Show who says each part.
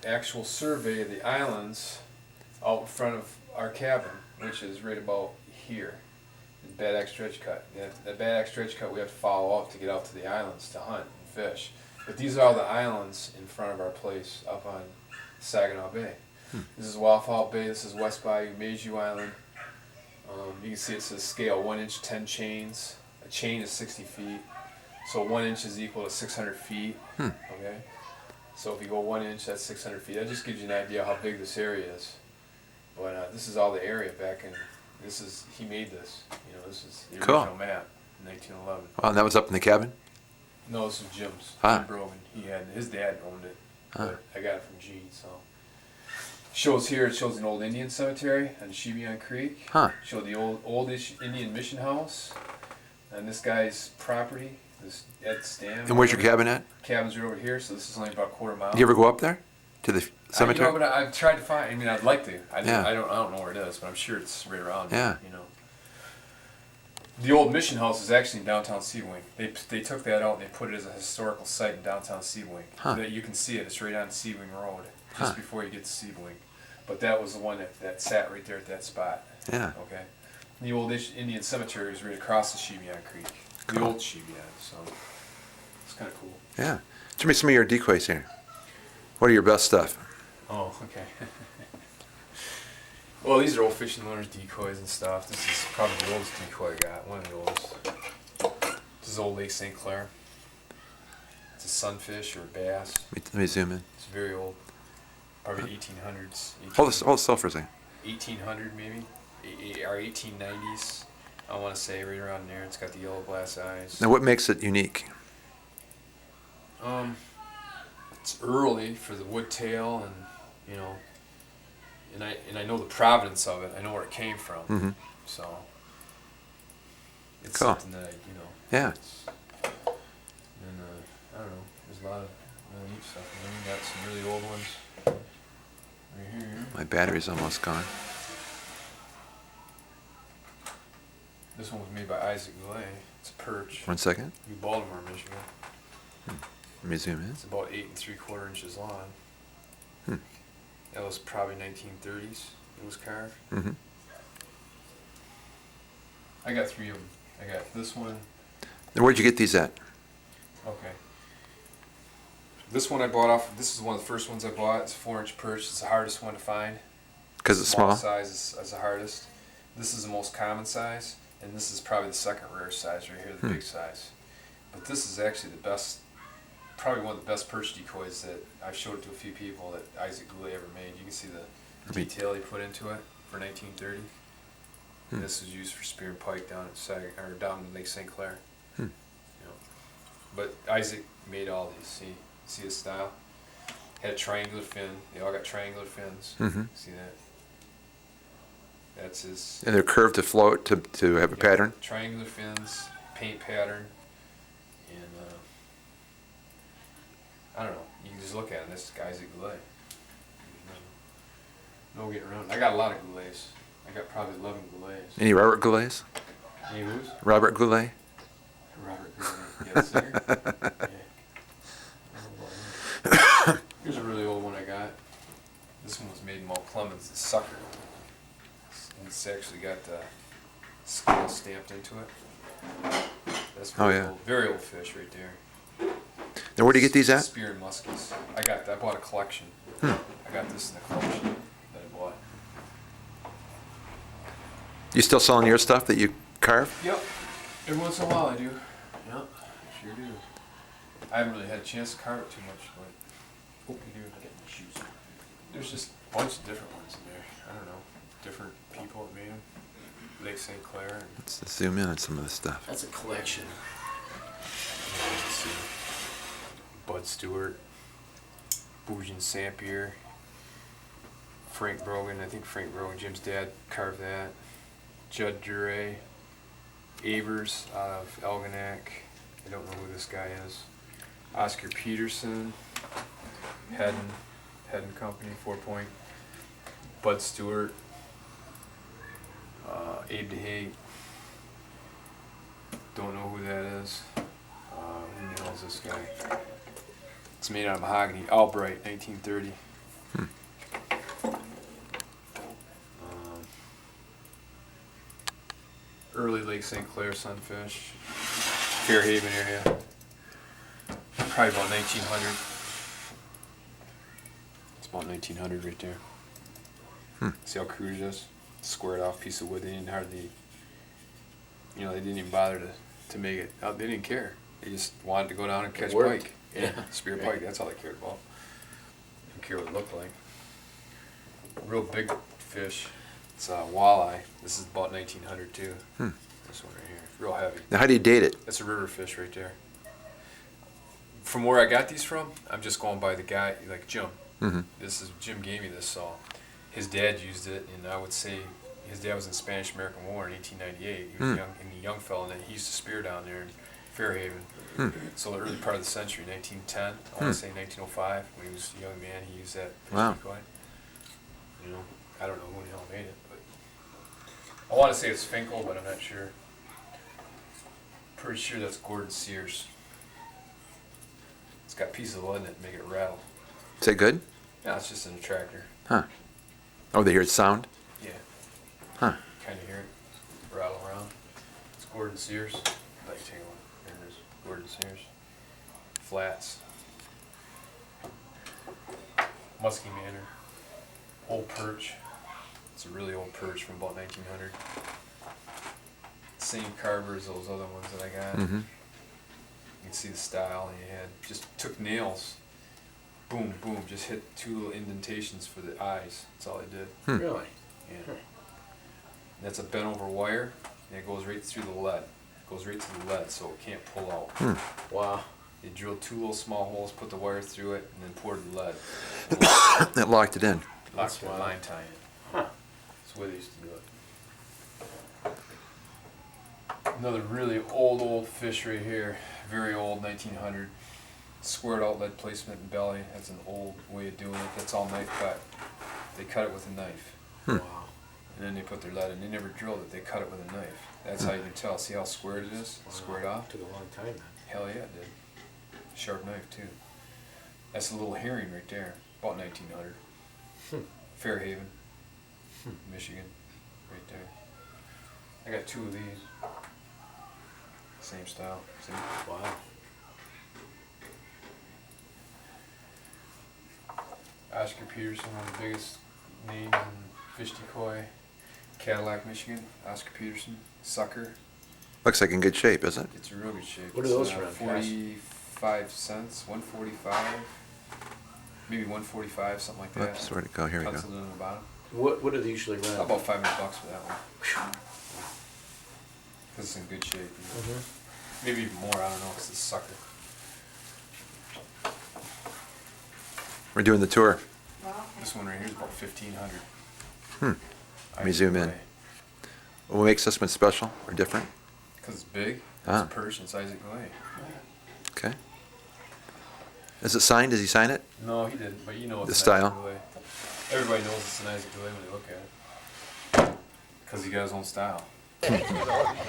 Speaker 1: actual survey of the islands out in front of our cabin, which is right about here. The Bad Axe Dredge Cut. The Bad Axe Dredge Cut we have to follow up to get out to the islands to hunt and fish. But these are all the islands in front of our place up on Saginaw Bay. This is Waffle Bay, this is West Bayou, Meiju Island. You can see it says scale 1 inch, 10 chains. A chain is 60 feet. So 1 inch is equal to 600 feet. Okay? So if you go 1 inch, that's 600 feet. That just gives you an idea how big this area is. But this is all the area back in, he made this. You know, this is the original map in 1911.
Speaker 2: Wow, and that was up in the cabin?
Speaker 1: No, this is Jim's.
Speaker 2: Ah.
Speaker 1: Jim Brogan. His dad owned it. But I got it from Gene, so. Shows here, it shows an old Indian cemetery on Shebian Creek. Show the oldish Indian mission house on this guy's property, this Ed Stam.
Speaker 2: And where's your cabin at?
Speaker 1: Cabin's right over here, so this is only about a quarter mile.
Speaker 2: Do you ever go up there to the cemetery?
Speaker 1: You know, but I've tried to find. I mean, I'd like to. I
Speaker 2: Yeah.
Speaker 1: don't know where it is, but I'm sure it's right around.
Speaker 2: Yeah.
Speaker 1: You know. The old mission house is actually in downtown Sebring. They took that out and they put it as a historical site in downtown Sebring. So that you can see it. It's right on Sebring Road, just before you get to Sebring. But that was the one that sat right there at that spot.
Speaker 2: Yeah.
Speaker 1: Okay. The old Indian cemetery is right across the Shebian Creek. The old Shebian. So it's kind of cool.
Speaker 2: Yeah. Show me some of your decoys here. What are your best stuff?
Speaker 1: Oh, okay. Well, these are old fishing learners decoys and stuff. This is probably the oldest decoy I got, one of the oldest. This is old Lake St. Clair. It's a sunfish or a bass.
Speaker 2: Let me zoom in.
Speaker 1: It's very old. Probably 1800s.
Speaker 2: Hold this still for a second.
Speaker 1: 1800 maybe, or 1890s. I want to say right around there. It's got the yellow glass eyes.
Speaker 2: Now, what makes it unique?
Speaker 1: It's early for the wood tail, and you know, and I know the provenance of it. I know where it came from. So it's something that
Speaker 2: Yeah.
Speaker 1: And I don't know. There's a lot of really neat stuff. And then we got some really old ones right here.
Speaker 2: My battery's almost gone.
Speaker 1: This one was made by Isaac Goulet. It's a perch.
Speaker 2: 1 second.
Speaker 1: New Baltimore, Michigan.
Speaker 2: Let me zoom in.
Speaker 1: It's about 8 3/4 inches long. That was probably 1930s. It was carved. I got 3 of them. I got this one.
Speaker 2: And where'd you get these at?
Speaker 1: Okay. This one I bought off. This is one of the first ones I bought. It's a 4-inch perch. It's the hardest one to find.
Speaker 2: Because it's small?
Speaker 1: Size is the hardest. This is the most common size, and this is probably the second rare size right here, the big size. But this is actually the best, probably one of the best perch decoys that I've showed it to a few people that Isaac Goulet ever made. You can see the detail he put into it for 1930. This was used for spear and pike down at down in Lake St. Clair. You know. But Isaac made all these. See his style? Had a triangular fin. They all got triangular fins. See that? That's his.
Speaker 2: And they're curved to float to have a pattern?
Speaker 1: Triangular fins, paint pattern, and I don't know. You can just look at it. This guy's a Goulet. No getting around. I got a lot of Goulets. I got probably 11 Goulets.
Speaker 2: Any Robert Goulets?
Speaker 1: Any who's?
Speaker 2: Robert Goulet?
Speaker 1: Robert Goulet. Yes, sir. Yeah. Here's a really old one I got. This one was made in Mount Clemens, the sucker. And it's actually got the scale stamped into it. That's very old fish right there.
Speaker 2: Now, where do you get these at?
Speaker 1: Spear and muskies. I bought a collection. I got this in the collection that I bought.
Speaker 2: You still selling your stuff that you carve?
Speaker 1: Yep. Every once in a while I do. Yep, I sure do. I haven't really had a chance to carve it too much, but I do. I get my shoes. There's just a bunch of different ones in there. I don't know. Different people that made them. Lake St. Clair. And
Speaker 2: Let's zoom in on some of this stuff.
Speaker 1: that's a collection. Let's see. Bud Stewart, Bourgeon Sampier, Frank Brogan. I think Frank Brogan, Jim's dad, carved that. Judd Duray, Avers out of Elginak. I don't know who this guy is. Oscar Peterson, Head and Company, 4 Point. Bud Stewart, Abe DeHague. Don't know who that is. Who the hell is this guy? It's made out of mahogany. Albright, 1930. Early Lake St. Clair sunfish, Fairhaven area, probably about 1900. It's about 1900 right there. See how crude it is? Squared off piece of wood. They didn't hardly, they didn't even bother to make it. They didn't care. They just wanted to go down and catch pike. Yeah, spear pike. That's all they cared about. Didn't care what it looked like. Real big fish. It's a walleye. This is about 1900 too. This one right here. Real heavy.
Speaker 2: Now, how do you date it?
Speaker 1: That's a river fish right there. From where I got these from, I'm just going by the guy, like Jim. Jim gave me this, so his dad used it, and I would say his dad was in the Spanish-American War in 1898. He was a young fellow, and he used to spear down there in Fairhaven. So the early part of the century, 1910, I want to say 1905, when he was a young man, he used that fish decoy. I don't know who the hell made it, but I want to say it's Finkel, but I'm not sure. Pretty sure that's Gordon Sears. It's got pieces of lead in it to make it rattle.
Speaker 2: Is that good?
Speaker 1: No, it's just an attractor.
Speaker 2: Huh. Oh, they hear it sound?
Speaker 1: Yeah.
Speaker 2: Huh.
Speaker 1: Kind of hear it rattle around. It's Gordon Sears. Let me take a look. There it is. Gordon Sears. Flats. Muskie Manor. Old perch. It's a really old perch from about 1900. Same carver as those other ones that I got. You can see the style he had. Just took nails. Boom, boom. Just hit 2 little indentations for the eyes. That's all they did.
Speaker 3: Really?
Speaker 1: Yeah. That's a bent over wire, and it goes right through the lead. It goes right through the lead, so it can't pull out.
Speaker 3: Wow.
Speaker 1: They drilled 2 little small holes, put the wire through it, and then poured the lead.
Speaker 2: That locked it in.
Speaker 1: Locked the line tie in.
Speaker 3: Huh.
Speaker 1: That's the way they used to do it. Another really old fish right here. Very old, 1900. Squared out lead placement in belly. That's an old way of doing it. That's all knife cut. They cut it with a knife.
Speaker 3: Wow.
Speaker 1: And then they put their lead in. They never drilled it. They cut it with a knife. That's how you can tell. See how squared it is? Squared off?
Speaker 3: Took a long time then.
Speaker 1: Hell yeah, it did. Sharp knife too. That's a little herring right there. About 1900. Fairhaven, Michigan, right there. I got 2 of these. Same style. See?
Speaker 3: Wow.
Speaker 1: Oscar Peterson, one of the biggest names in fish decoy. Cadillac, Michigan. Oscar Peterson, sucker.
Speaker 2: Looks like in good shape, isn't it?
Speaker 1: It's in real good shape.
Speaker 3: What are those
Speaker 1: It's,
Speaker 3: around,
Speaker 1: 45 cents, 145, maybe 145, something like that.
Speaker 2: Whoops, where'd it go? Here we go.
Speaker 1: Penciled in on the bottom.
Speaker 3: What do they usually run?
Speaker 1: About $500 for that one. Because it's in good shape. Maybe even more, I don't know, because it's a sucker.
Speaker 2: We're doing the tour.
Speaker 1: This one right here is about 1,500.
Speaker 2: Let me zoom in. What makes this one special or different?
Speaker 1: Because it's big. It's
Speaker 2: Ah.
Speaker 1: a Perch, it's Isaac Galay.
Speaker 2: Okay. Is it signed? Does he sign it?
Speaker 1: No, he didn't, but you know it's
Speaker 2: The
Speaker 1: an
Speaker 2: style?
Speaker 1: Isaac Galay. Everybody knows it's an Isaac Galay when they look at it. Because he got his own style.